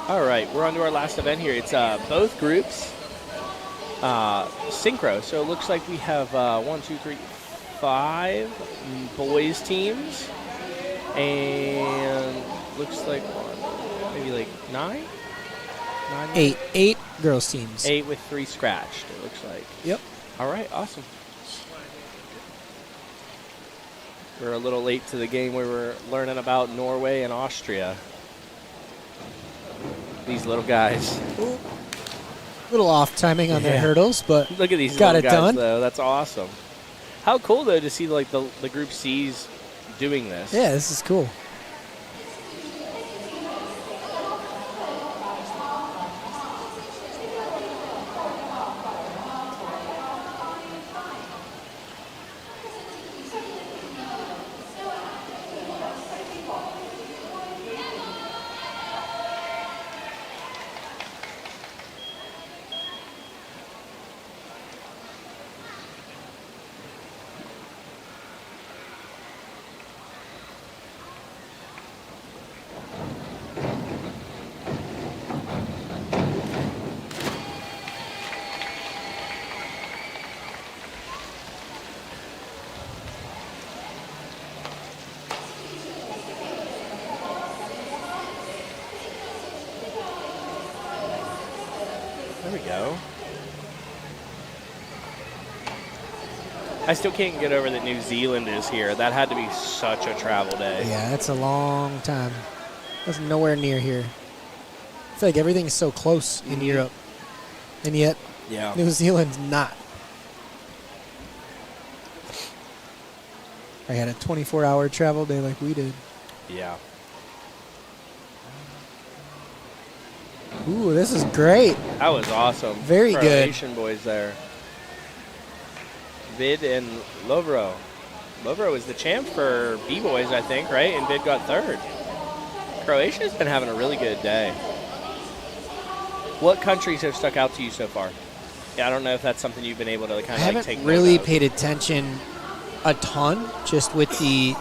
All right, we're on to our last event here. It's both groups synchro. So it looks like we have 1, 2, 3, 5 boys teams, and looks like maybe like 9, 9, Eight girls teams. 8 with 3 scratched. It looks like. Yep. All right, awesome. We're a little late to the game. We were learning about Norway and Austria. These little guys. Ooh. Little off timing on their hurdles, but look at these got little it guys, done. though. That's awesome. How cool, though, to see like the Group C's doing this. Yeah, this is cool. There we go. I still can't get over that New Zealand is here. That had to be such a travel day. Yeah, that's a long time. That's nowhere near here. I feel like everything's so close in Europe, and yet New Zealand's not. I had a 24-hour travel day like we did. Yeah. Ooh, this is great. That was awesome. Very good. Croatian boys there. Vid and Lovro. Lovro was the champ for B-boys, I think, right? And Vid got third. Croatia's been having a really good day. What countries have stuck out to you so far? Yeah, I don't know if that's something you've been able to kind of like take I haven't really note of. paid attention a ton, just with the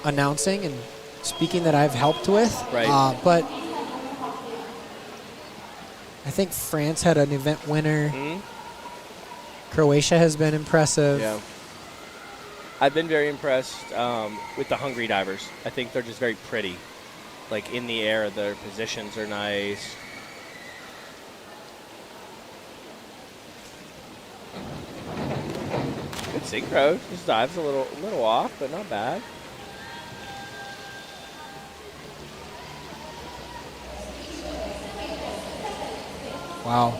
announcing and speaking that I've helped with. Right. But I think France had an event winner. Mm-hmm. Croatia has been impressive. Yeah. I've been very impressed with the Hungry divers. I think they're just very pretty. Like in the air, their positions are nice. Good synchro. Just dives a little off, but not bad. Wow.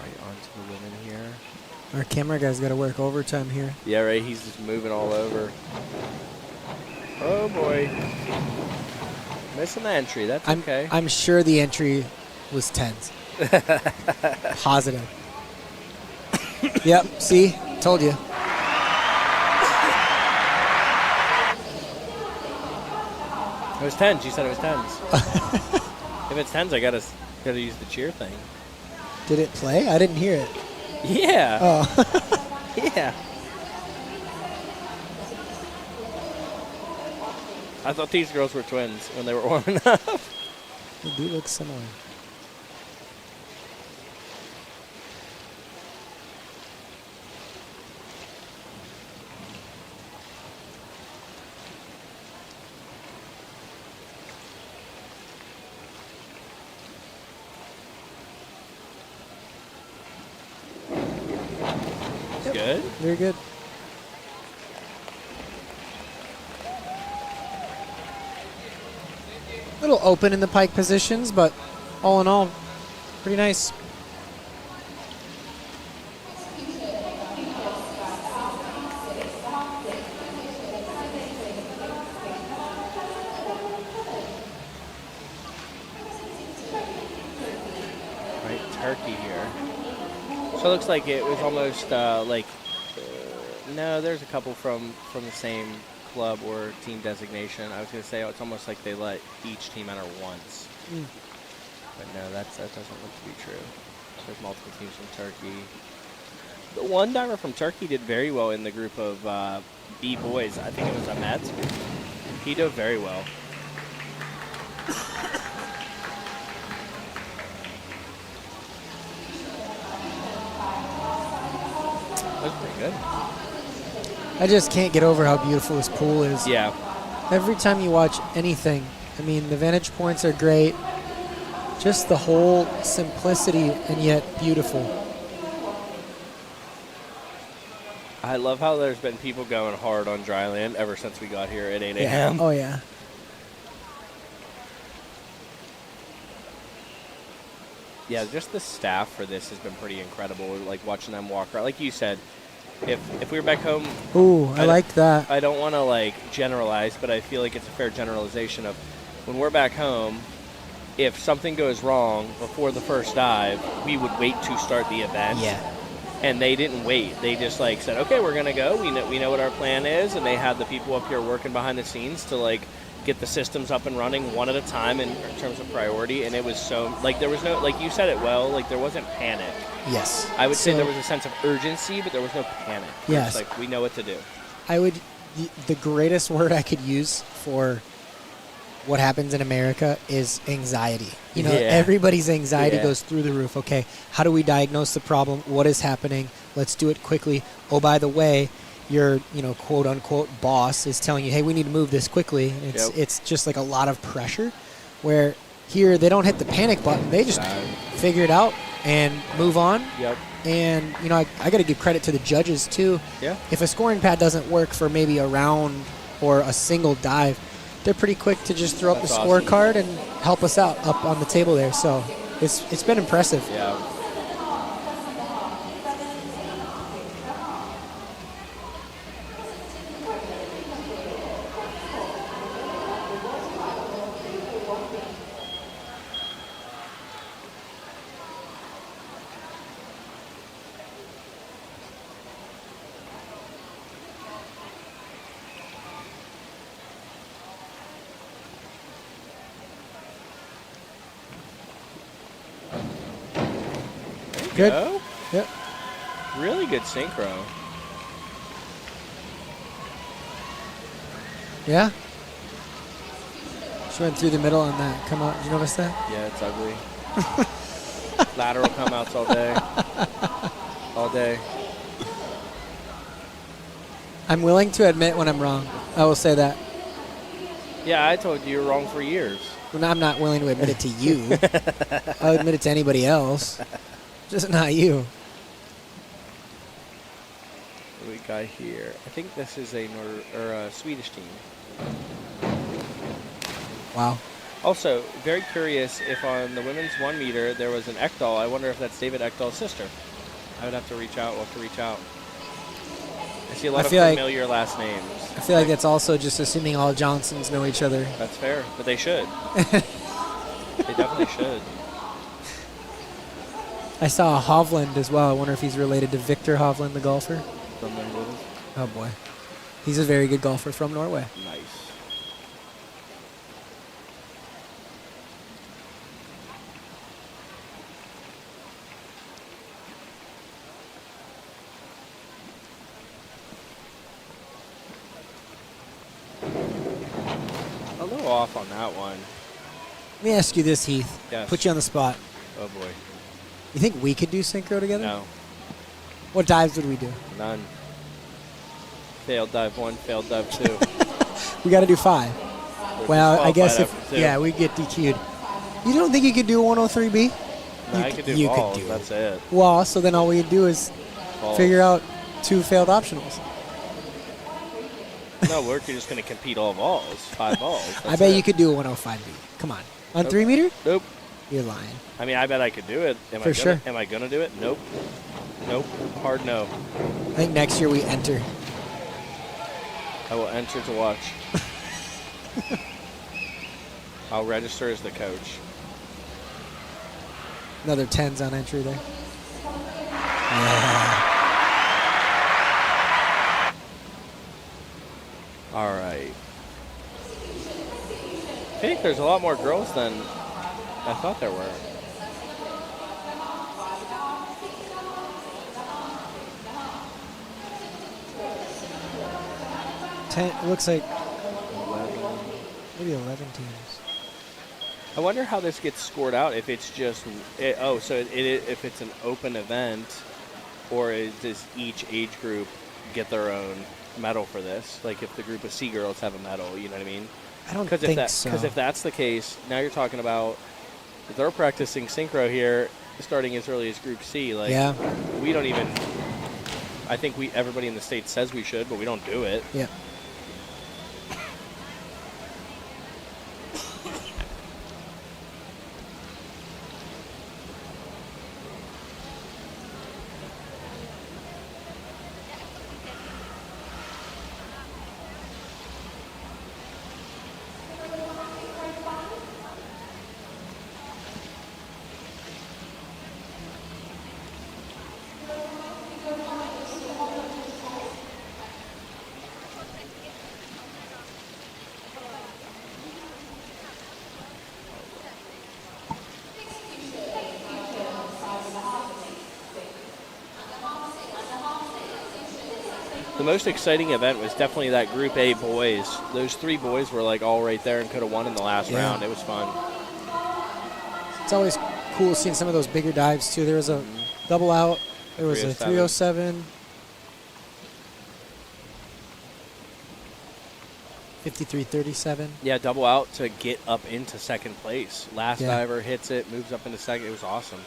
Right onto the women here. Our camera guy's got to work overtime here. Yeah, right. He's just moving all over. Oh boy. Missing the entry. That's okay. I'm sure the entry was tens. Positive. Yep. See, told you. It was 10s. You said it was 10s. If it's 10s, I gotta use the cheer thing. Did it play? I didn't hear it. Yeah. Oh. Yeah. I thought these girls were twins when they were warming up. They do look similar. Good. Very good. A little open in the pike positions, but all in all, pretty nice. Right, turkey here. So it looks like it was almost no, there's a couple from the same club or team designation. I was going to say it's almost like they let each team enter once. But no, that doesn't look to be true. There's multiple teams from Turkey. The one diver from Turkey did very well in the group of B boys. I think it was Ahmed. He dove very well. That was pretty good. I just can't get over how beautiful this pool is. Yeah. Every time you watch anything, I mean, the vantage points are great. Just the whole simplicity and yet beautiful. I love how there's been people going hard on dry land ever since we got here at 8 a.m. Yeah. Oh, yeah. Yeah, just the staff for this has been pretty incredible. Like watching them walk around. Like you said, if we were back home, ooh, I like that. I don't want to like generalize, but I feel like it's a fair generalization of when we're back home, if something goes wrong before the first dive, we would wait to start the event. Yeah. And they didn't wait. They just like said, okay, we're gonna go. We know what our plan is, and they had the people up here working behind the scenes to like get the systems up and running one at a time in terms of priority. And it was so like there was no, like you said it well, like there wasn't panic. Yes. I would say there was a sense of urgency, but there was no panic. Yes. It's like we know what to do. The greatest word I could use for what happens in America is anxiety. You know, everybody's anxiety goes through the roof. Okay, how do we diagnose the problem? What is happening? Let's do it quickly. Oh, by the way, your, quote unquote boss is telling you, hey, we need to move this quickly. It's just like a lot of pressure, where here they don't hit the panic button. They just figure it out and move on. Yep. And, I got to give credit to the judges too. Yeah. If a scoring pad doesn't work for maybe a round or a single dive, they're pretty quick to just throw up the scorecard and help us out up on the table there. So it's been impressive. Yeah. Good. Go. Yep. Really good synchro. Yeah. She went through the middle on that. Come out. Did you notice that? Yeah, it's ugly. Lateral come outs all day. All day. I'm willing to admit when I'm wrong. I will say that. Yeah, I told you were wrong for years. Well, I'm not willing to admit it to you. I'll admit it to anybody else. Just not you. What do we got here? I think this is a Swedish team. Wow. Also, very curious if on the women's 1 meter there was an Ekdahl. I wonder if that's David Ekdahl's sister. I would have to reach out. We'll have to reach out. I see a lot of familiar last names. I feel like that's also just assuming all Johnsons know each other. That's fair, but they should. They definitely should. I saw a Hovland as well. I wonder if he's related to Victor Hovland, the golfer. From Norway. Oh, boy. He's a very good golfer from Norway. Nice. A little off on that one. Let me ask you this, Heath. Yes. Put you on the spot. Oh, boy. You think we could do synchro together? No. What dives would we do? None. Failed dive 1, failed dive 2. We got to do 5. Well, I guess if we get DQ'd. You don't think you could do a 103B? No, I could do balls. That's it. Well, so then all we do is figure out 2 failed optionals. No, we're just going to compete all balls. 5 balls. I bet you could do a 105B. Come on. On 3 meter? Nope. You're lying. I mean, I bet I could do it. Am I going to do it? Nope. Nope. Hard no. I think next year we enter. I will enter to watch. I'll register as the coach. Another 10s on entry there. Yeah. All right. I think there's a lot more girls than I thought there were. It looks like 11. maybe 11 teams. I wonder how this gets scored out. If it's just if it's an open event, or does each age group get their own medal for this? Like if the group of C girls have a medal, you know what I mean? I don't think so. Because if that's the case, now you're talking about they're practicing synchro here, starting as early as Group C. Like, yeah. We don't even. I think everybody in the state says we should, but we don't do it. Yeah. The most exciting event was definitely that Group A boys. Those 3 boys were like all right there and could have won in the last round. It was fun. It's always cool seeing some of those bigger dives too. There was a double out. There was a 307. 53.37. Yeah, double out to get up into second place. Last Yeah. diver hits it, moves up into second. It was awesome.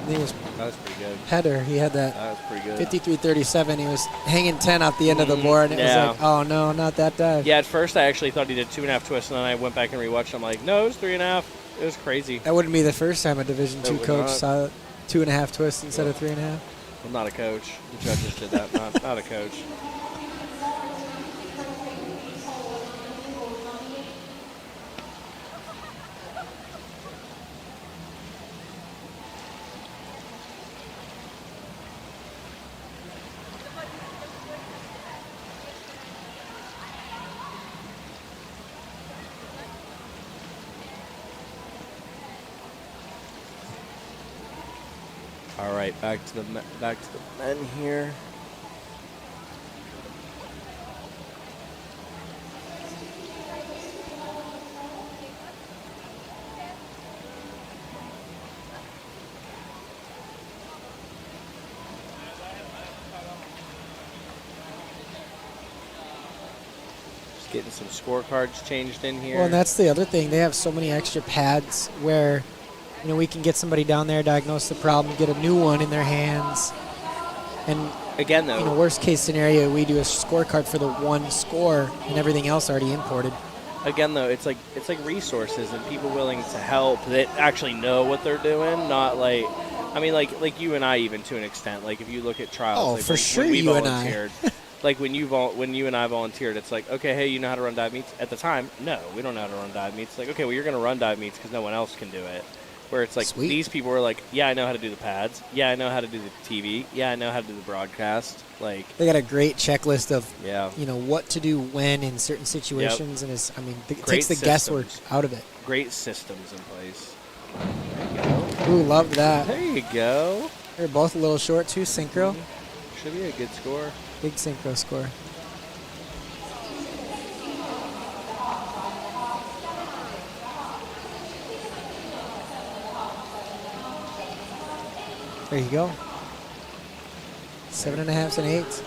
He was That was pretty good. header. He had that That was pretty good. 53.37. He was hanging 10 off the end of the board. And it was like, oh no, not that dive. Yeah, at first I actually thought he did 2.5 twists, and then I went back and rewatched. I'm like, no, it was 3.5. It was crazy. That wouldn't be the first time a Division II would coach not. saw 2.5 twists instead of 3.5. I'm not a coach. The judges did that. Not a coach. All right, back to the men here. Just getting some scorecards changed in here. Well, and that's the other thing. They have so many extra pads where, you know, we can get somebody down there, diagnose the problem, get a new one in their hands. And again, though, you know, worst case scenario, we do a scorecard for the one score and everything else already imported. Again, though, it's like resources and people willing to help that actually know what they're doing. Not like, I mean, like you and I, even to an extent. Like if you look at trials, Oh, like for sure, when we you and volunteered, I. like when you and I volunteered, it's like, okay, hey, you know how to run dive meets? At the time, no, we don't know how to run dive meets. Like, okay, well, you're going to run dive meets because no one else can do it. Where it's like, Sweet. These people were like, yeah, I know how to do the pads. Yeah, I know how to do the TV. Yeah, I know how to do the broadcast. Like, They got a great checklist of, yeah, you know, what to do when in certain situations, and it Great takes the guesswork systems. out of it. Great systems in place. There you go. Ooh, loved that. There you go. They're both a little short too. Synchro, Should be a good score. big synchro score. There you go. 7.5s and 8s.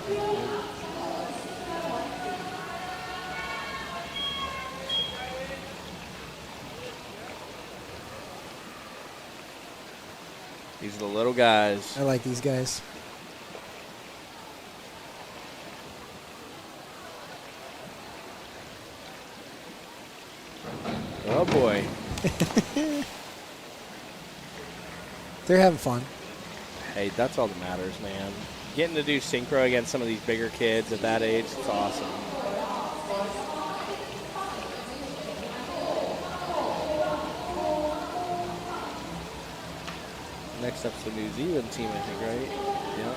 These are the little guys. I like these guys. Oh boy. They're having fun. Hey, that's all that matters, man. Getting to do synchro against some of these bigger kids at that age, it's awesome. Next up's the New Zealand team, I think, right? Yeah.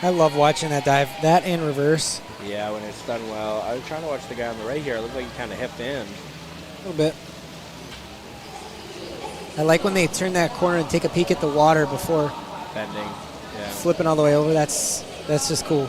I love watching that dive. That and reverse. Yeah, when it's done well. I was trying to watch the guy on the right here. It looked like he kind of hipped in. A little bit. I like when they turn that corner and take a peek at the water before Bending. Yeah. flipping all the way over. That's just cool.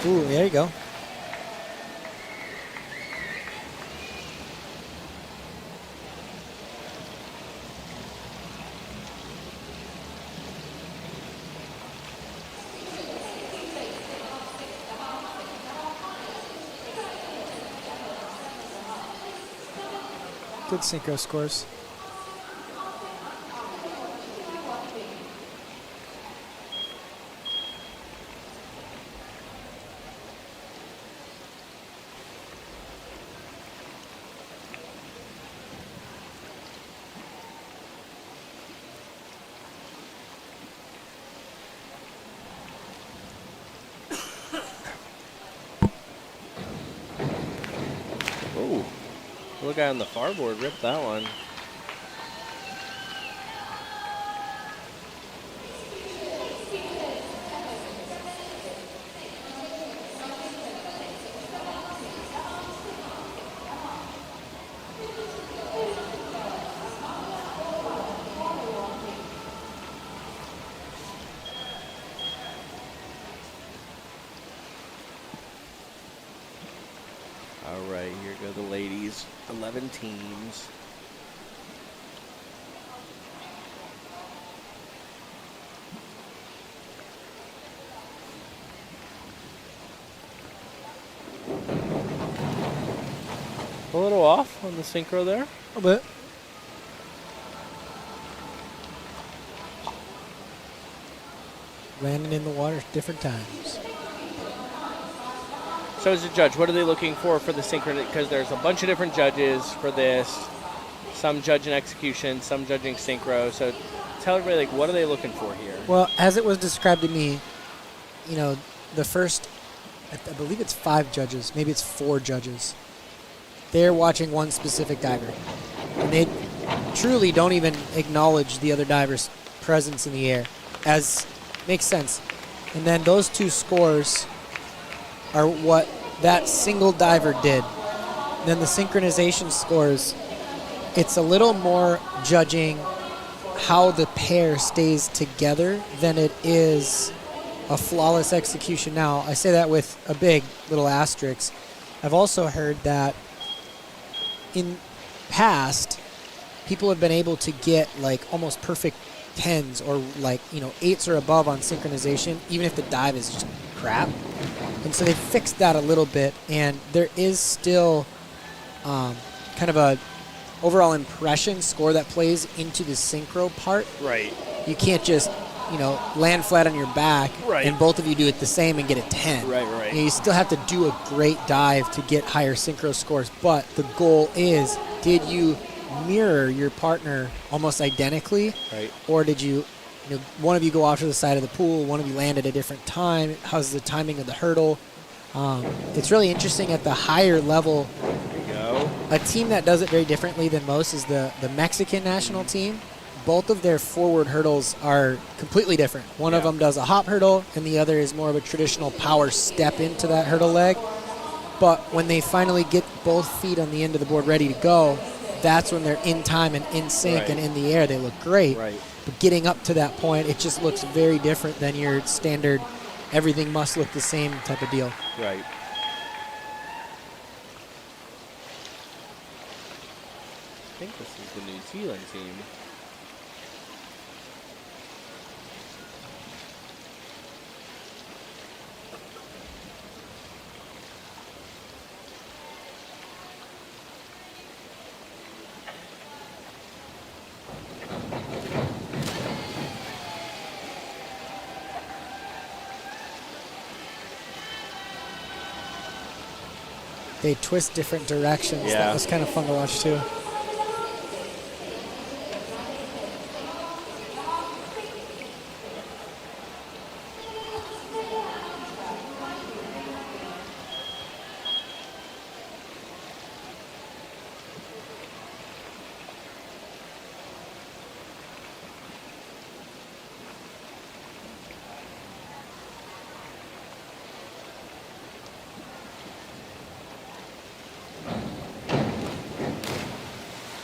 Ooh, there you go. Good synchro scores. Oh, the guy on the far board ripped that one. All right, here go the ladies. 11 teams. A little off on the synchro there. A little bit. Landing in the water different times. So as a judge, what are they looking for the synchro? Because there's a bunch of different judges for this. Some judging execution, some judging synchro. So tell everybody, like, what are they looking for here? Well, as it was described to me, you know, the first, I believe it's 5 judges, maybe it's 4 judges. They're watching one specific diver. And they truly don't even acknowledge the other diver's presence in the air, as makes sense. And then those 2 scores are what that single diver did. Then the synchronization scores, it's a little more judging how the pair stays together than it is a flawless execution. Now, I say that with a big little asterisk. I've also heard that in past, people have been able to get like almost perfect 10s or like, you know, 8s or above on synchronization, even if the dive is just crap. And so they fixed that a little bit, and there is still kind of a overall impression score that plays into the synchro part. Right. You can't just, you know, land flat on your back Right. and both of you do it the same and get a 10. Right, right. You still have to do a great dive to get higher synchro scores, but the goal is, did you mirror your partner almost identically? Right. Or did you know, one of you go off to the side of the pool, one of you land at a different time? How's the timing of the hurdle? It's really interesting at the higher level. There you go. A team that does it very differently than most is the Mexican national team. Both of their forward hurdles are completely different. One of them does a hop hurdle, and the other is more of a traditional power step into that hurdle leg. But when they finally get both feet on the end of the board ready to go, that's when they're in time and in sync Right. and in the air. They look great. Right. But getting up to that point, it just looks very different than your standard everything must look the same type of deal. Right. I think this is the New Zealand team. They twist different directions. Yeah. That was kind of fun to watch too.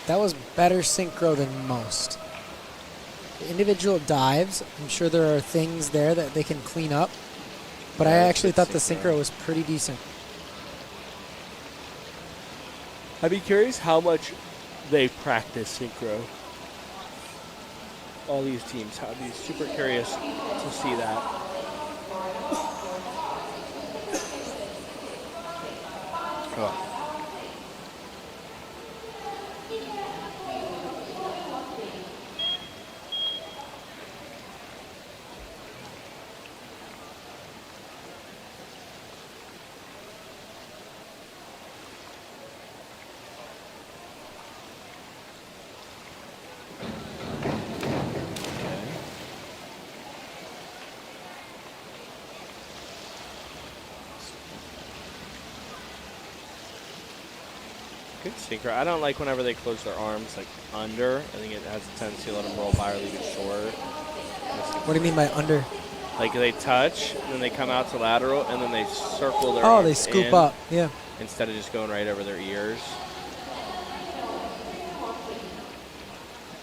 That was better synchro than most. The individual dives, I'm sure there are things there that they can clean up, but I Yeah, actually good thought the synchro. synchro was pretty decent. I'd be curious how much they practice synchro. All these teams. I'd be super curious to see that. Oh. Good synchro. I don't like whenever they close their arms like under. I think it has a tendency to let them roll by or leave it short. What do you mean by under? Like they touch, and then they come out to lateral, and then they circle their Oh, arms they scoop in up. Yeah. instead of just going right over their ears.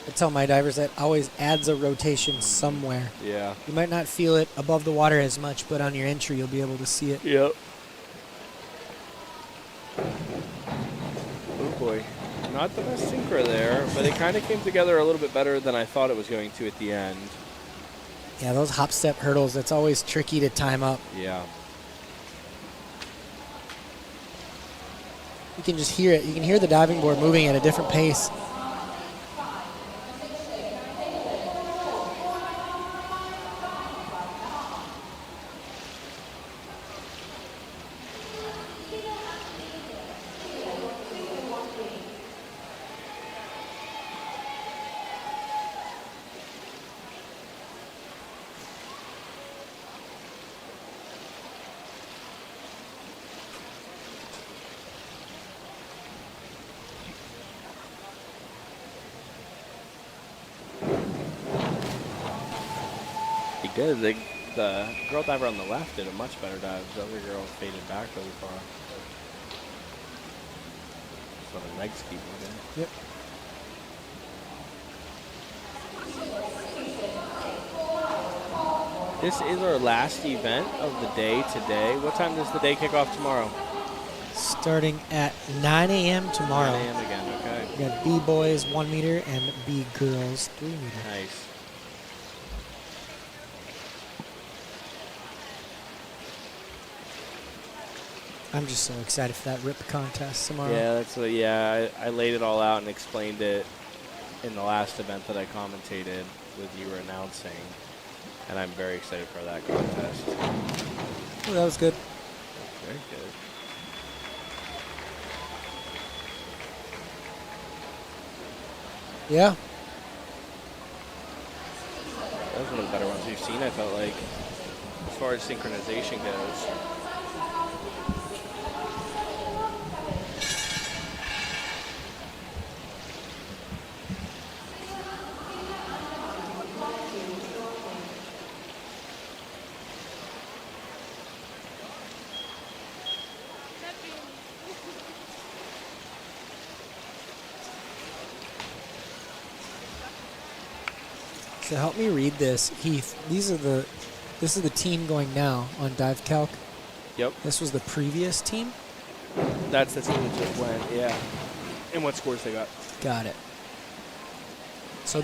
I tell my divers that always adds a rotation somewhere. Yeah. You might not feel it above the water as much, but on your entry you'll be able to see it. Yep. Oh boy. Not the best synchro there, but it kind of came together a little bit better than I thought it was going to at the end. Yeah, those hop step hurdles, that's always tricky to time up. Yeah. You can just hear it. You can hear the diving board moving at a different pace. He did. The girl diver on the left did a much better dive. The other girl faded back really far. So the legs keep moving. Yep. This is our last event of the day today. What time does the day kick off tomorrow? Starting at 9 a.m. tomorrow. 9 a.m. again, okay. We got B boys 1 meter and B girls 3 meter. Nice. I'm just so excited for that rip contest tomorrow. Yeah, that's what, I laid it all out and explained it in the last event that I commentated with you were announcing. And I'm very excited for that contest. Oh, that was good. Very good. Yeah. That was one of the better ones we've seen, I felt like, as far as synchronization goes. So help me read this, Heath. This is the team going now on Dive Calc. Yep. This was the previous team. That's the team that just went. Yeah. And what scores they got? Got it. So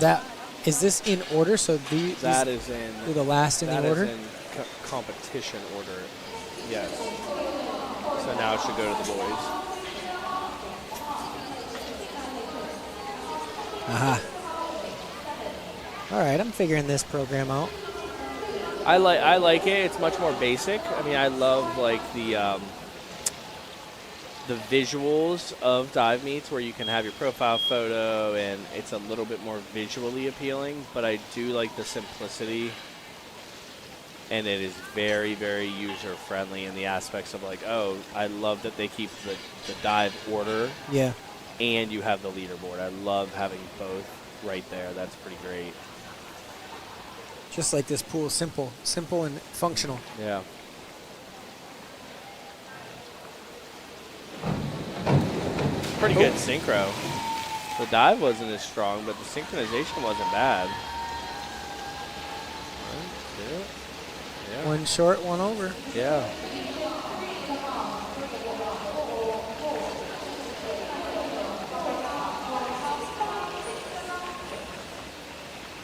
is this in order? So that is in. They're the last in the order. That is in competition order. Yes. So now it should go to the boys. Aha. All right, I'm figuring this program out. I like it. It's much more basic. I mean, I love like the visuals of dive meets where you can have your profile photo and it's a little bit more visually appealing. But I do like the simplicity, and it is very, very user friendly in the aspects of like, oh, I love that they keep the dive order. Yeah. And you have the leaderboard. I love having both right there. That's pretty great. Just like this pool, simple and functional. Yeah. Pretty good synchro. The dive wasn't as strong, but the synchronization wasn't bad. Yeah. One short, one over. Yeah.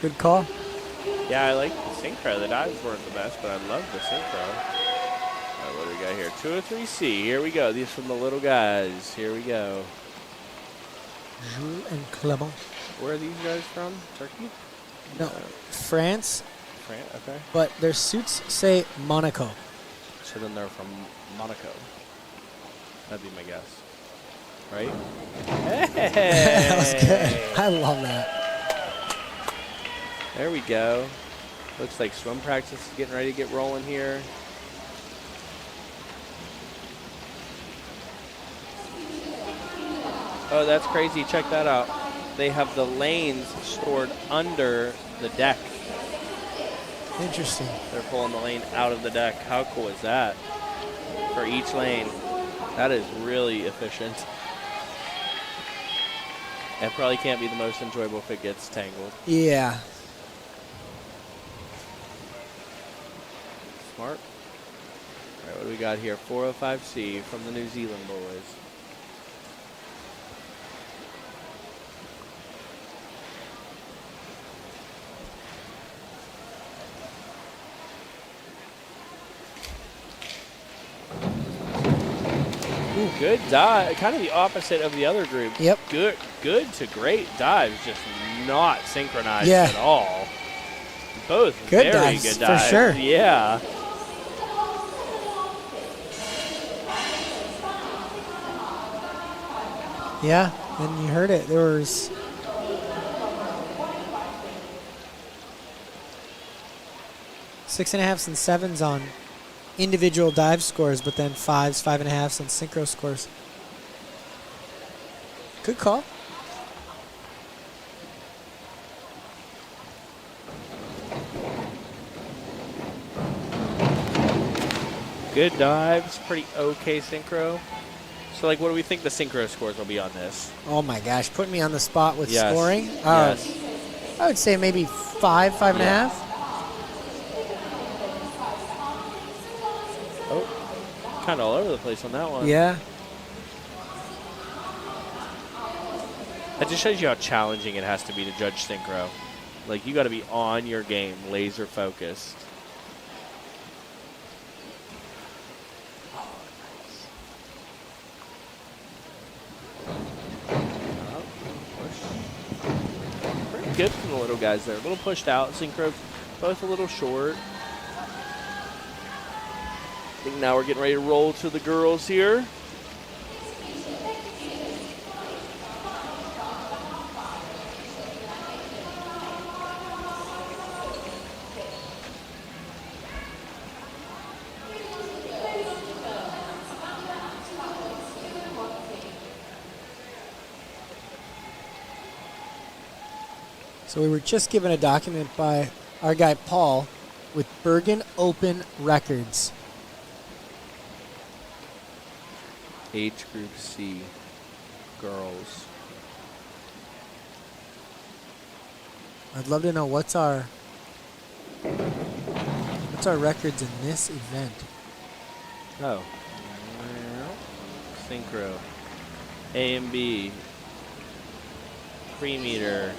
Good call. Yeah, I like the synchro. The dives weren't the best, but I love the synchro. All right, what do we got here? 203C. Here we go. These from the little guys. Here we go. Jules and Clement. Where are these guys from? Turkey? No, France. France, okay. But their suits say Monaco. So then they're from Monaco. That'd be my guess. Right? Hey! That was good. I love that. There we go. Looks like swim practice is getting ready to get rolling here. Oh, that's crazy. Check that out. They have the lanes stored under the deck. Interesting. They're pulling the lane out of the deck. How cool is that? For each lane. That is really efficient. It probably can't be the most enjoyable if it gets tangled. Yeah. Smart. All right, what do we got here? 405C from the New Zealand boys. Ooh, good dive. Kind of the opposite of the other group. Yep. Good to great dives, just not synchronized Yeah. at all. Both Good very dives, good for dives. sure. Yeah. Yeah, and you heard it. There was six and a halves and sevens on individual dive scores, but then fives, 5.5s on synchro scores. Good call. Good dives, pretty okay synchro. So, like, what do we think the synchro scores will be on this? Oh my gosh, put me on the spot with Yes. scoring. Yes. I would say maybe 5.5. Oh, kind of all over the place on that one. Yeah. That just shows you how challenging it has to be to judge synchro. Like, you got to be on your game, laser focused. Pretty good from the little guys there. A little pushed out. Synchro, both a little short. I think now we're getting ready to roll to the girls here. So we were just given a document by our guy Paul with Bergen Open records. Age group C, girls. I'd love to know what's our records in this event. Oh. Synchro. A and B. Pre-meter.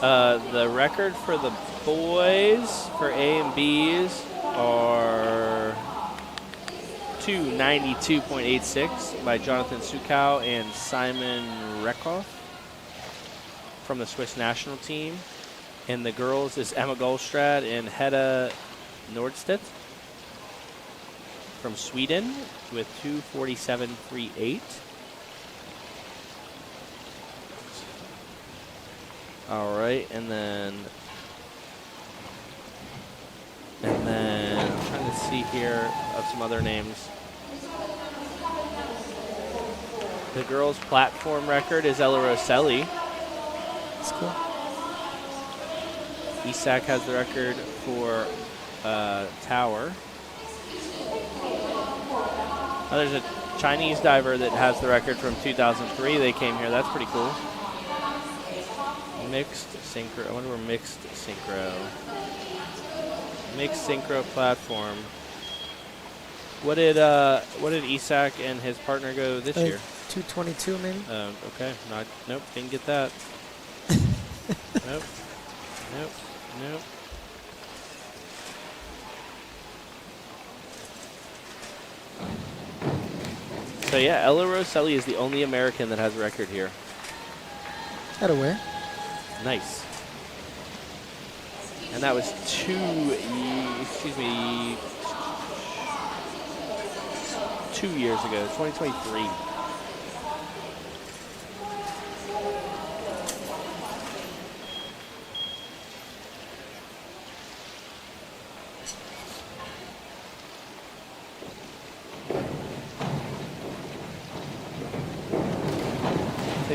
The record for the boys for A and B's are 292.86 by Jonathan Sukow and Simon Rekoff from the Swiss national team. And the girls is Emma Goldstrad and Hedda Nordstedt from Sweden with 247.38. All right, and then I'm trying to see here of some other names. The girls' platform record is Ella Rosselli. That's cool. Isak has the record for tower. Oh, there's a Chinese diver that has the record from 2003. They came here. That's pretty cool. Mixed synchro. I wonder where mixed synchro. Mixed synchro platform. What did Isak and his partner go this year? 222 maybe. Okay. Nope. Didn't get that. Nope. So yeah, Ella Rosselli is the only American that has a record here. Out of where? Nice. And that was 2 years ago, 2023.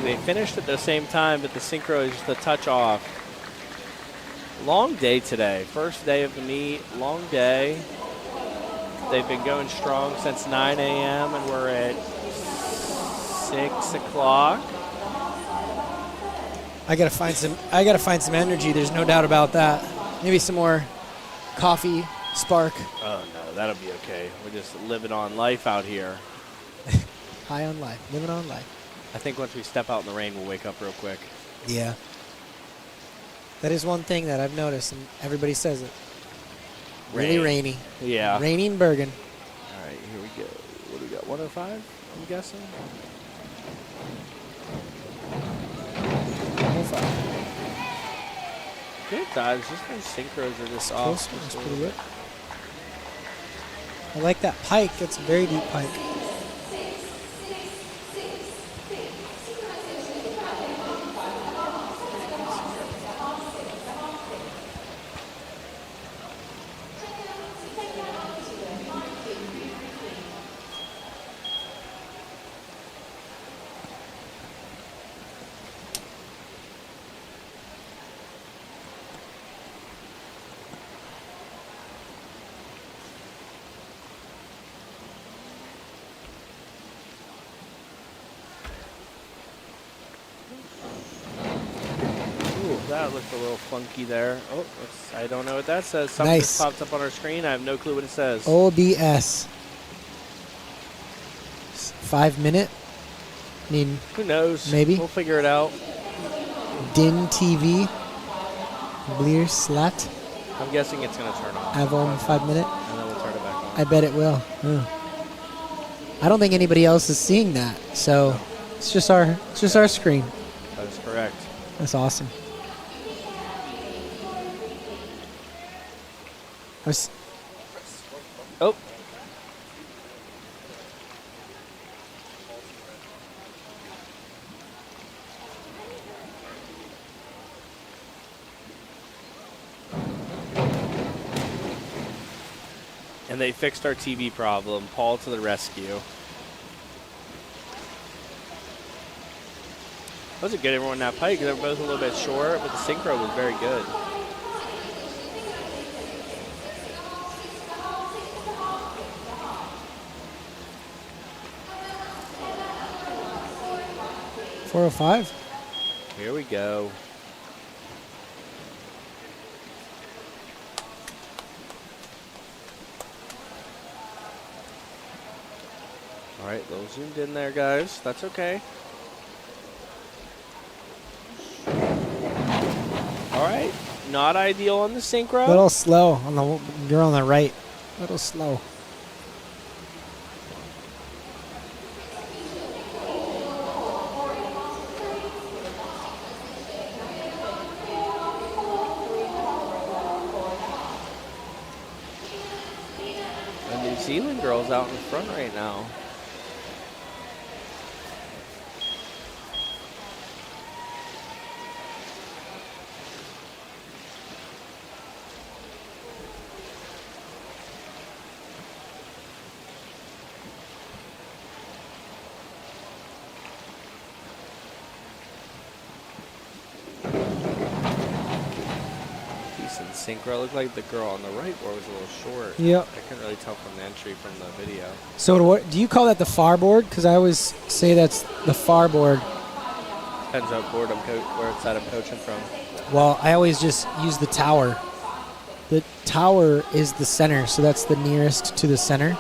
They finished at the same time, but the synchro is just a touch off. Long day today. First day of the meet. Long day. They've been going strong since 9 a.m. and we're at 6 o'clock. I gotta find some energy. There's no doubt about that. Maybe some more coffee, spark. Oh no, that'll be okay. We're just living on life out here. High on life, living on life. I think once we step out in the rain, we'll wake up real quick. Yeah. That is one thing that I've noticed, and everybody says it. Really rainy. Yeah. Rainy in Bergen. All right, here we go. What do we got? 105, I'm guessing? 105. Good dives. Just those synchros are just off. That's pretty good. I like that pike. That's a very deep pike. That looked a little funky there. Oh, I don't know what that says. Something Nice. just popped up on our screen. I have no clue what it says. OBS. 5 minute. I mean, Who knows? Maybe. We'll figure it out. Din TV. Bleer Slat. I'm guessing it's going to turn off. Avom 5 minute. And then we'll turn it back on. I bet it will. I don't think anybody else is seeing that. So it's just our screen. That is correct. That's awesome. Oh. And they fixed our TV problem. Paul to the rescue. Wasn't good everyone that pike. They were both a little bit short, but the synchro was very good. .405. Here we go. All right, a little zoomed in there, guys. That's okay. All right, not ideal on the synchro. A little slow on the girl on the right. A little slow. The New Zealand girl's out in front right now. Synchro looked like the girl on the right board was a little short. Yep. I couldn't really tell from the entry from the video. So what do you call that, the far board? Because I always say that's the far board. Depends what board where side I'm coaching from. Well, I always just use the tower. The tower is the center, so that's the nearest to the center.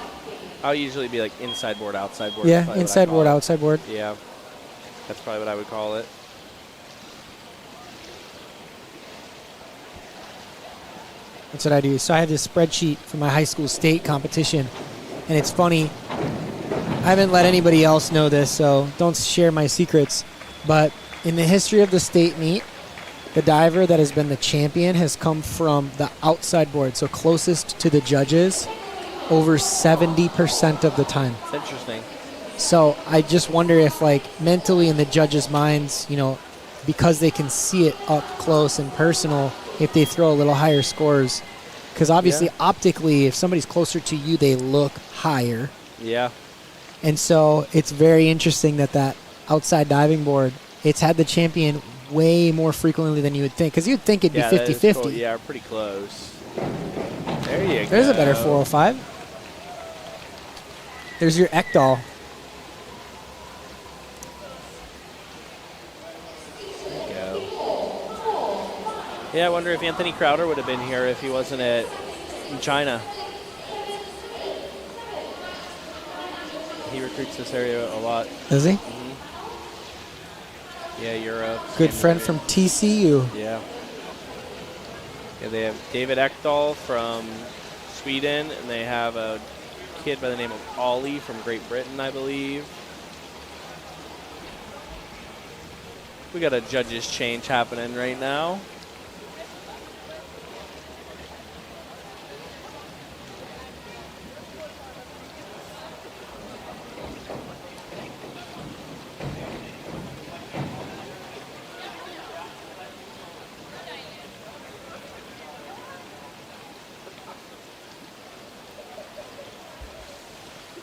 I'll usually be like inside board, outside board. Yeah, inside board, outside board. Yeah, that's probably what I would call it. That's what I do. So I have this spreadsheet for my high school state competition, and it's funny. I haven't let anybody else know this, so don't share my secrets. But in the history of the state meet, the diver that has been the champion has come from the outside board, so closest to the judges, over 70% of the time. It's interesting. So I just wonder if, like, mentally in the judges' minds, you know, because they can see it up close and personal, if they throw a little higher scores. Because obviously, optically, if somebody's closer to you, they look higher. Yeah. And so it's very interesting that that outside diving board, it's had the champion way more frequently than you would think. Because you'd think it'd be 50-50. Cool. Yeah, pretty close. There you go. There's a better 405. There's your Ekdal. Yeah, I wonder if Anthony Crowder would have been here if he wasn't in China. He recruits this area a lot. Does he? Mm-hmm. Yeah, Europe. Good friend from TCU. Yeah. Yeah, they have David Ekdahl from Sweden, and they have a kid by the name of Ollie from Great Britain, I believe. We got a judges change happening right now.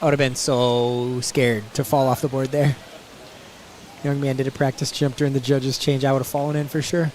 I would have been so scared to fall off the board there. Young man did a practice jump during the judges' change. I would have fallen in for sure.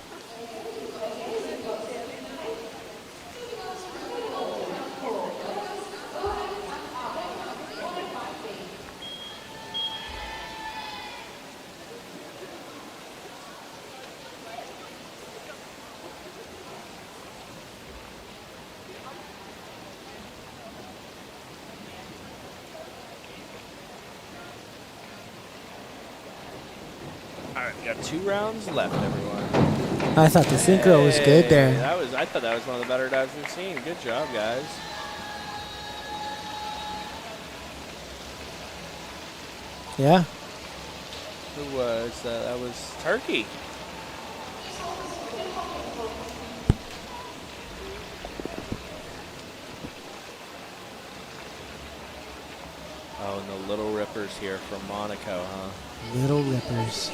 All right, we got 2 rounds left, everyone. I thought the synchro was good there. I thought that was one of the better dives we've seen. Good job, guys. Yeah. Who was that? That was Turkey. Oh, and the Little Rippers here from Monaco, huh? Little Rippers.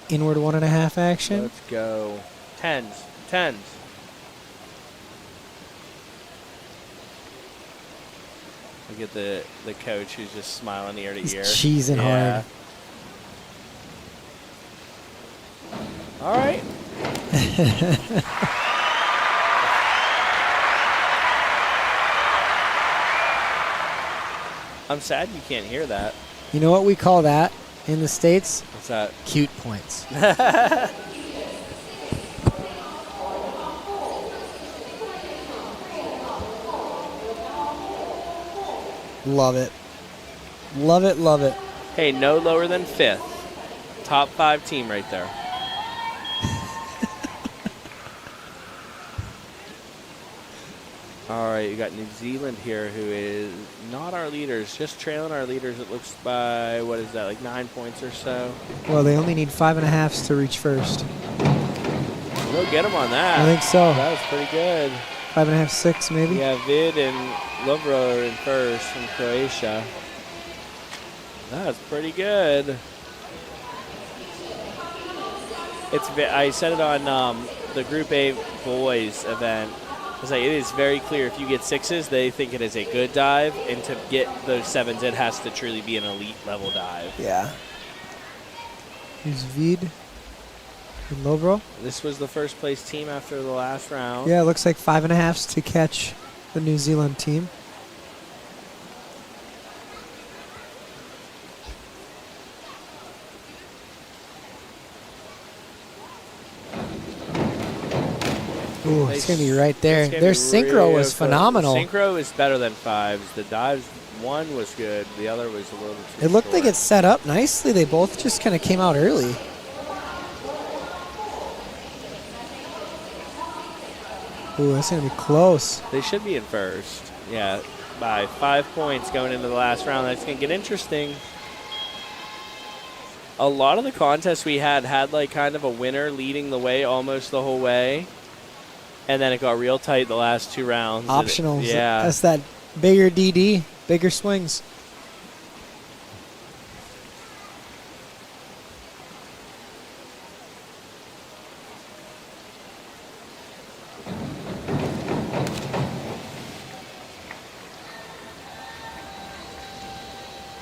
Inward 1.5 action. Let's go. Tens. Look at the coach who's just smiling ear to He's ear. cheesing hard. All right. I'm sad you can't hear that. You know what we call that in the States? What's that? Cute points. Love it. Love it, love it. Hey, no lower than 5th. Top 5 team right there. All right, you got New Zealand here, who is not our leaders, just trailing our leaders. It looks by, what is that, like 9 points or so? Well, they only need 5.5s to reach first. Go get them on that. I think so. That was pretty good. 5.5, 6 maybe. Yeah, Vid and Lovro are in first from Croatia. That's pretty good. I said it on the Group A boys event. I was like, it is very clear if you get 6s, they think it is a good dive, and to get those 7s, it has to truly be an elite level dive. Yeah. Here's Vid and Lovro. This was the first place team after the last round. Yeah, it looks like 5.5s to catch the New Zealand team. Ooh, it's going to be right there. Their synchro was phenomenal. Synchro is better than 5s. The dives, one was good. The other was a little too It looked short. like it set up nicely. They both just kind of came out early. Ooh, that's going to be close. They should be in first. Yeah, by 5 points going into the last round. That's going to get interesting. A lot of the contests we had like kind of a winner leading the way almost the whole way. And then it got real tight the last 2 rounds. Optionals. Yeah. That's that bigger DD, bigger swings.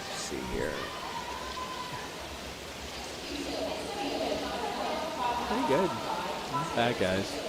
Let's see here. Pretty good. Not bad, guys.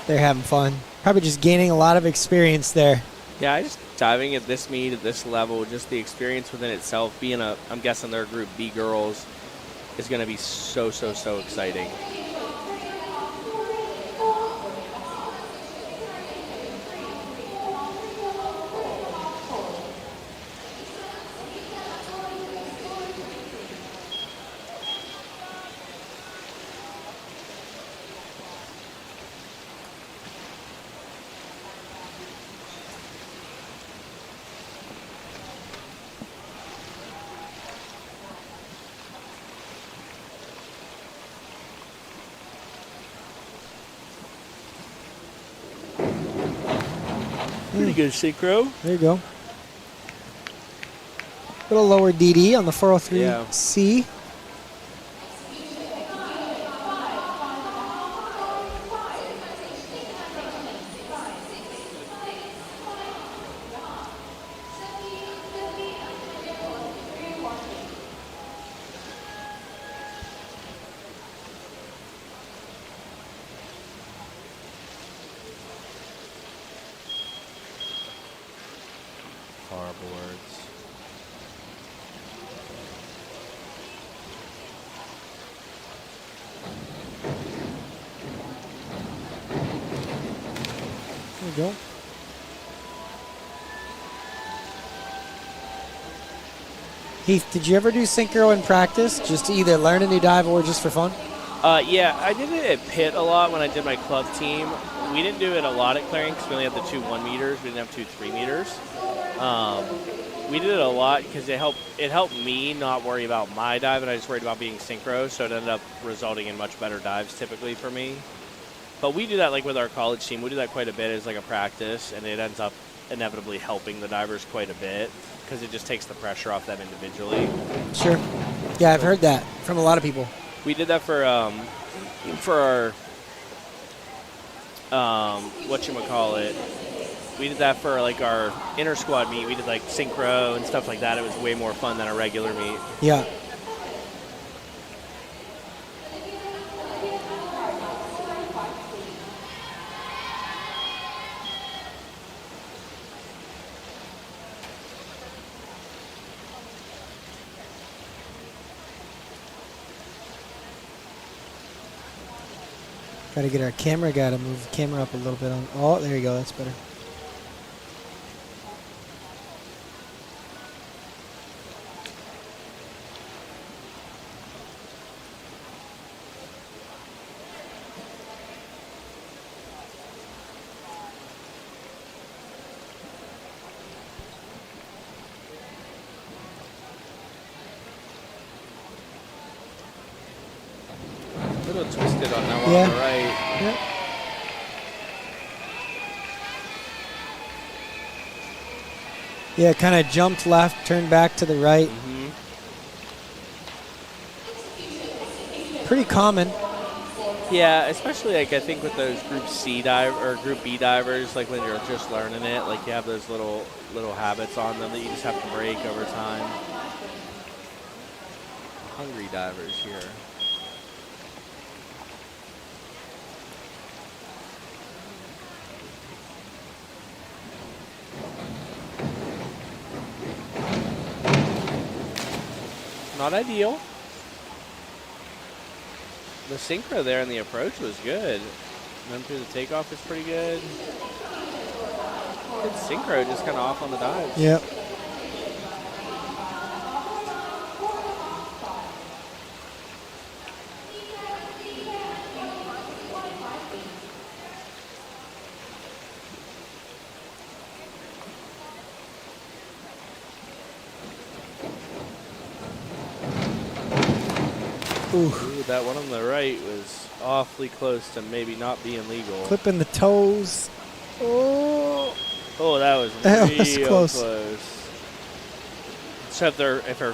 They're having fun. Probably just gaining a lot of experience there. Yeah, I just diving at this meet, at this level, just the experience within itself, being I'm guessing their Group B girls, is going to be so exciting. Pretty good synchro. There you go. Little lower DD on the 403C. Boards. There you go. Heath, did you ever do synchro in practice, just to either learn a new dive or just for fun? Yeah, I did it at Pitt a lot when I did my club team. We didn't do it a lot at Clarion because we only had the 2 1 meters. We didn't have 2 3 meters. We did it a lot because it helped me not worry about my dive, and I just worried about being synchro, so it ended up resulting in much better dives typically for me. But we do that like with our college team. We do that quite a bit as like a practice, and it ends up inevitably helping the divers quite a bit because it just takes the pressure off them individually. Sure. Yeah, I've heard that from a lot of people. We did that for our whatchamacallit. We did that for like our inter squad meet. We did like synchro and stuff like that. It was way more fun than a regular meet. Yeah. Got to get our camera guy to move the camera up a little bit. Oh, there you go. That's better. A little twisted on that one Yeah. on the right. Yep. Yeah, kind of jumped left, turned back to the right. Mm-hmm. Pretty common. Yeah, especially like I think with those Group C dive or Group B divers, like when you're just learning it, like you have those little habits on them that you just have to break over time. Hungry divers here. Not ideal. The synchro there in the approach was good. Then through the takeoff is pretty good. Good synchro, just kind of off on the dives. Yep. Ooh. Ooh, that one on the right was awfully close to maybe not being legal. Clipping the toes. Oh. Oh, that was That real was close. So if her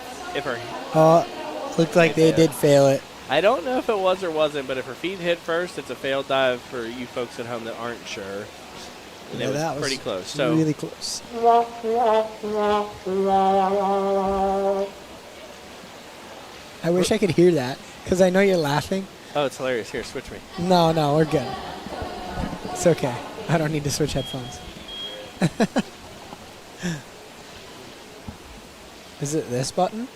Looked like they did fail it. I don't know if it was or wasn't, but if her feet hit first, it's a failed dive for you folks at home that aren't sure. And Yeah, it was that pretty close. So really close. I wish I could hear that because I know you're laughing. oh, it's hilarious. Here, switch me. No, we're good. It's okay. I don't need to switch headphones. Is it this button?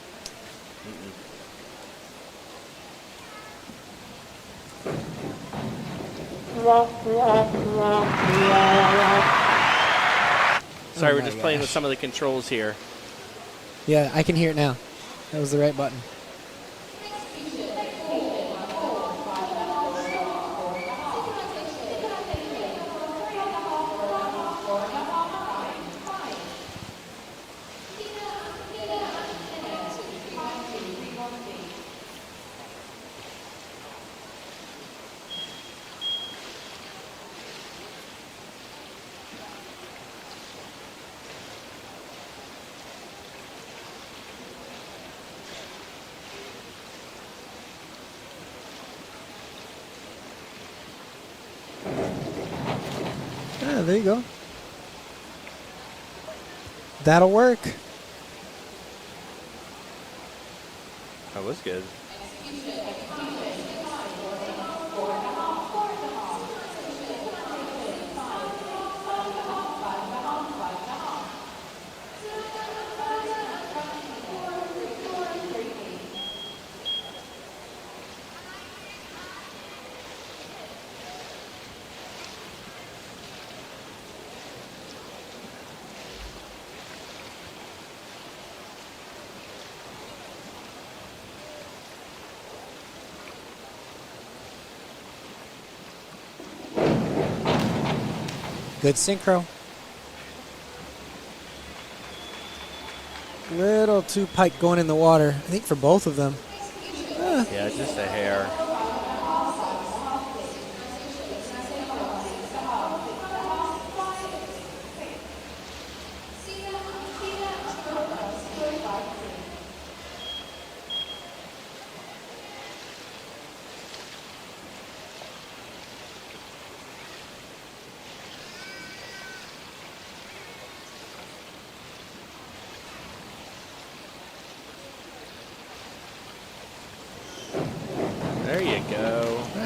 Sorry, Oh we're my just playing with gosh. some of the controls here. Yeah, I can hear it now. That was the right button. Ah, there you go. That'll work. That was good. Good synchro. Little too pike going in the water. I think for both of them. Yeah, just a hair.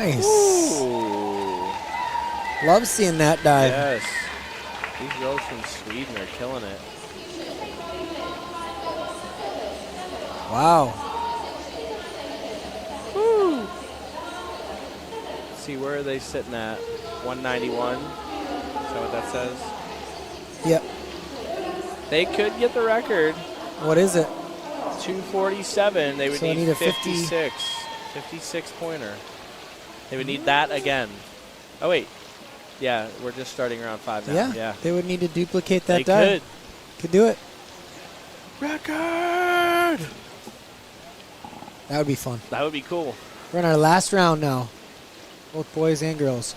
Nice. Ooh. Love seeing that dive. Yes. These girls from Sweden are killing it. Wow. Woo. See, where are they sitting at? 191? Is that what that says? Yep. They could get the record. What is it? 247. They would So I need need a 56. 56 pointer. They would need that again. Oh, wait. Yeah, we're just starting around 5 now. Yeah. They would need to duplicate that They dive. Could do it. Record! That would be fun. That would be cool. We're in our last round now. Both boys and girls.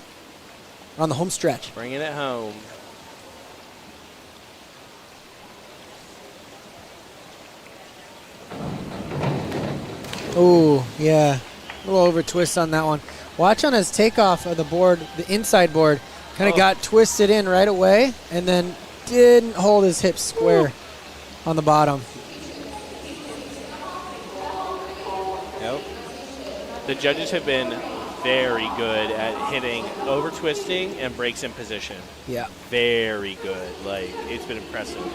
We're on the home stretch. Bringing it home. Oh, yeah. A little over twist on that one. Watch on his takeoff of the board, the inside board, kind of got twisted in right away and then didn't hold his hips square on the bottom. Yep. The judges have been very good at hitting over twisting and breaks in position. Yeah. Very good. Like, it's been impressive.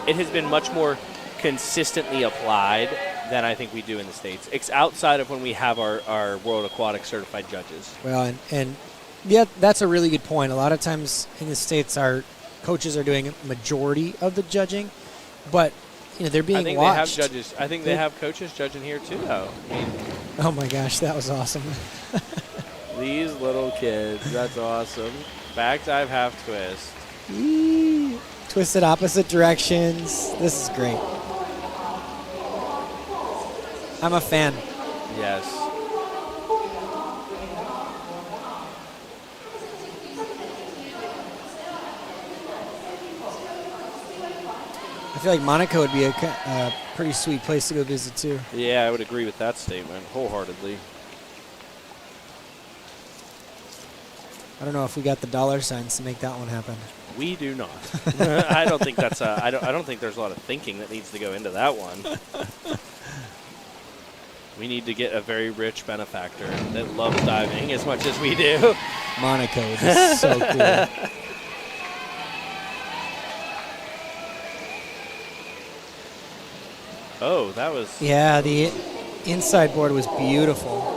It has been much more consistently applied than I think we do in the States. It's outside of when we have our World Aquatic certified judges. Well, and yeah, that's a really good point. A lot of times in the States, our coaches are doing a majority of the judging, but you know they're being I think watched. they have judges. I think they have coaches judging here too, though. I mean, oh my gosh, that was awesome. these little kids, that's awesome. Back dive, half twist. Eee. Twisted opposite directions. This is great. I'm a fan. Yes. I feel like Monaco would be a pretty sweet place to go visit too. Yeah, I would agree with that statement wholeheartedly. I don't know if we got the dollar signs to make that one happen. We do not. I don't think that's I don't think there's a lot of thinking that needs to go into that one. We need to get a very rich benefactor that loves diving as much as we do. Monaco would be so cool. Oh, that was... Yeah, the inside board was beautiful.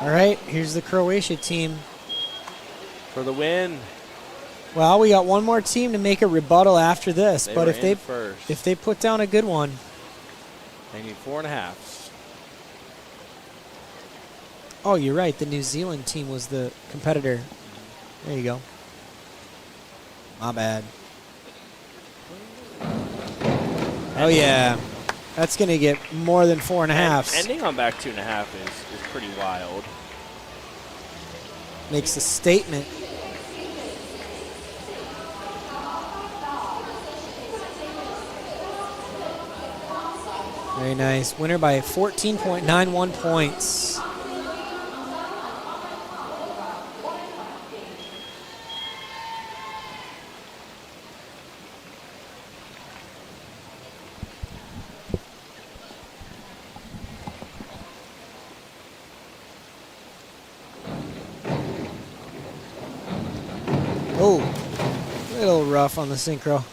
All right, here's the Croatia team. For the win. Well, we got one more team to make a rebuttal after this, but if they put down a good one, they need 4.5. Oh, you're right. The New Zealand team was the competitor. There you go. My bad. Oh yeah, that's gonna get more than 4.5. Ending on back 2.5 is pretty wild. Makes a statement. Very nice. Winner by 14.91 points. Oh, a little rough on the synchro.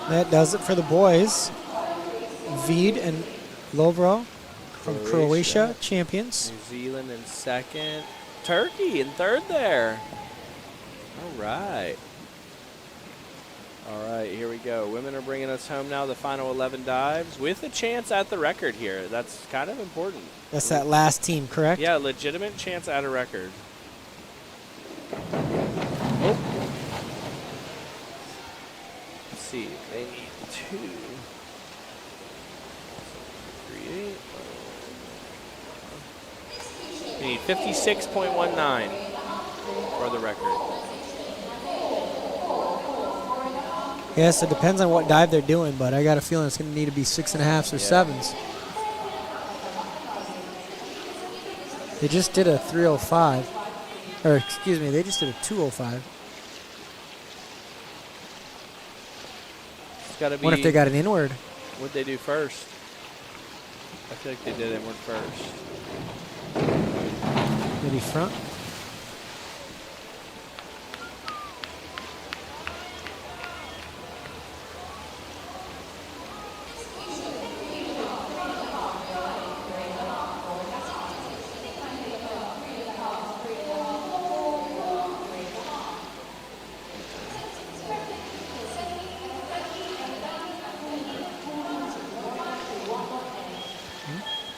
That does it for the boys. Vid and Lovro from Croatia, champions. New Zealand in second. Turkey in third there. All right. All right, here we go. Women are bringing us home now, the final 11 dives, with a chance at the record here. That's kind of important. That's that last team, correct? Yeah, legitimate chance at a record. see. They need 2. Create. They need 56.19 for the record. Yes, it depends on what dive they're doing, but I got a feeling it's going to need to be 6.5s or 7s. They just did a 305. Or, excuse me, they just did a 205. It's got to be. What if they got an inward? What'd they do first? I feel like they did inward first. Maybe front?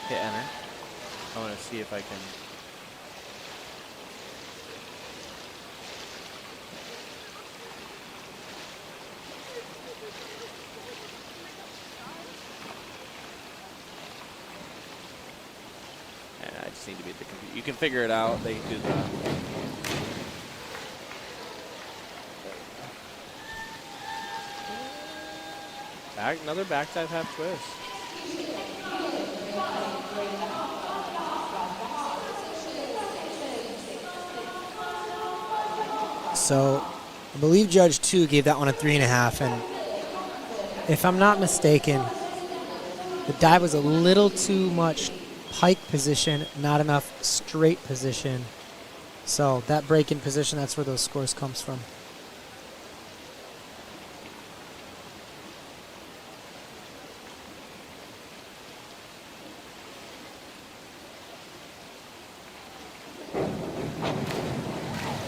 Hit enter. I want to see if I can. And I just need to be at the computer. You can figure it out. They can do the. Another backside half twist. So, I believe Judge 2 gave that one a 3.5, and if I'm not mistaken, the dive was a little too much pike position, not enough straight position. So that break in position, that's where those scores comes from.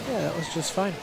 Yeah, that was just fine.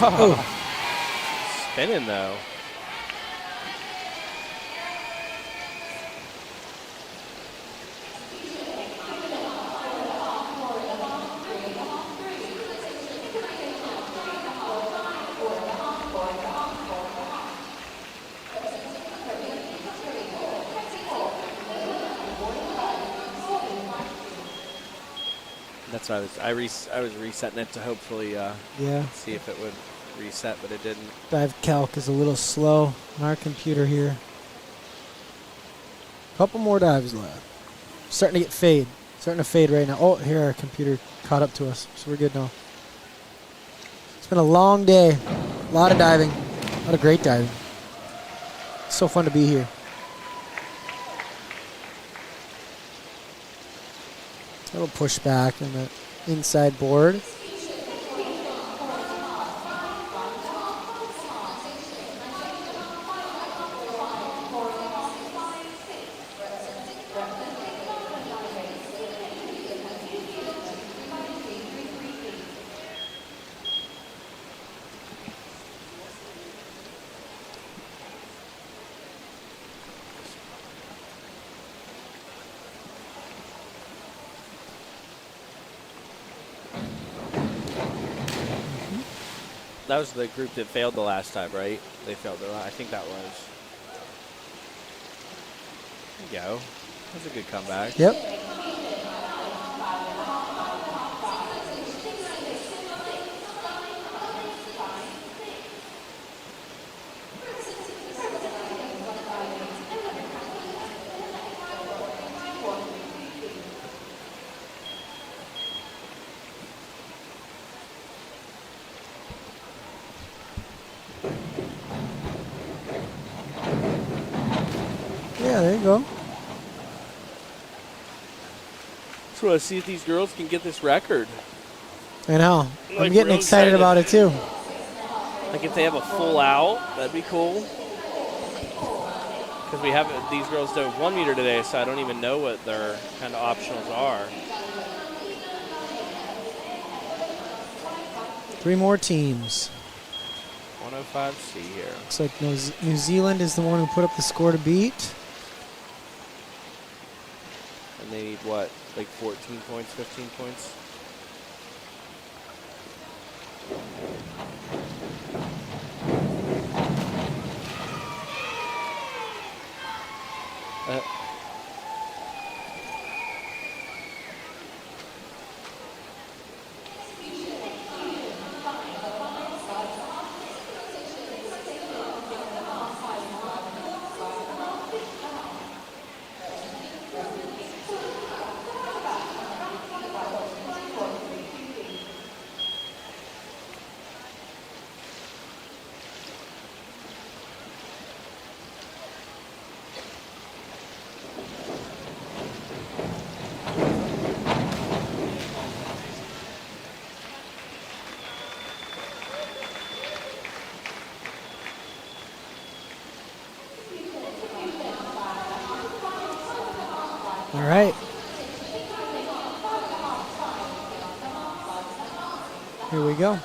Oh. Spinning though. That's what I was resetting it to hopefully see if it would reset, but it didn't. Dive calc is a little slow on our computer here. Couple more dives left. Starting to get fade. Starting to fade right now. Oh, here our computer caught up to us, so we're good now. It's been a long day. A lot of diving. A lot of great diving. It's so fun to be here. A little pushback in the inside board. That was the group that failed the last time, right? They failed the last. I think that was. There you go. That's a good comeback. Yep. Yeah, there you go. Just want to see if these girls can get this record. I know. Like, I'm getting real excited about it too. Like if they have a full out, that'd be cool. Because we have these girls dove 1 meter today, so I don't even know what their kind of optionals are. 3 more teams. 105C here. Looks like New Zealand is the one who put up the score to beat. And they need what? Like 14 points, 15 points? All right. Here we go.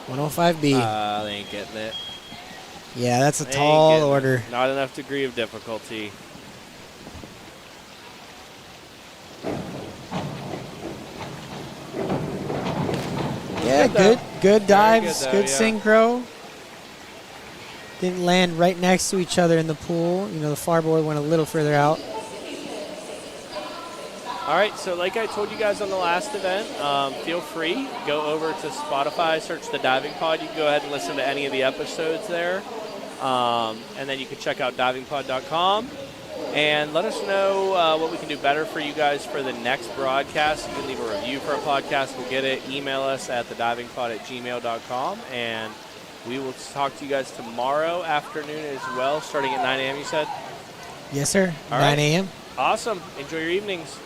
105B. They ain't getting it. Yeah, that's a They ain't tall getting it. order. Not enough degree of difficulty. Yeah, Good, good dives, though, good yeah. synchro. Didn't land right next to each other in the pool. You know, the far board went a little further out. All right, so like I told you guys on the last event, feel free, go over to Spotify, search the Diving Pod. You can go ahead and listen to any of the episodes there. And then you can check out divingpod.com and let us know what we can do better for you guys for the next broadcast. You can leave a review for a podcast. We'll get it. Email us at thedivingpod@gmail.com, and we will talk to you guys tomorrow afternoon as well, starting at 9 a.m., you said? Yes, sir. All 9 right. a.m. Awesome. Enjoy your evenings.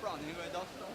爽的一个到时候。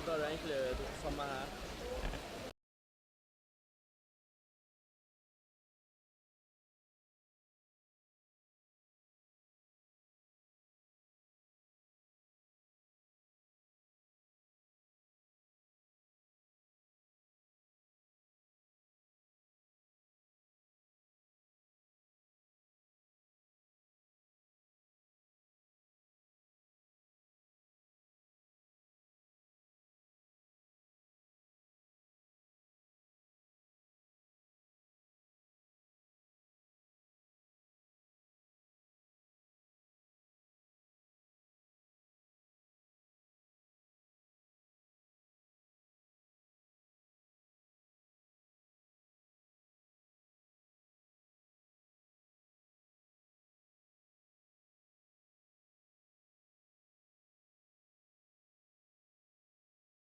Adoro, hein, Cleo? Eu tô com essa marra.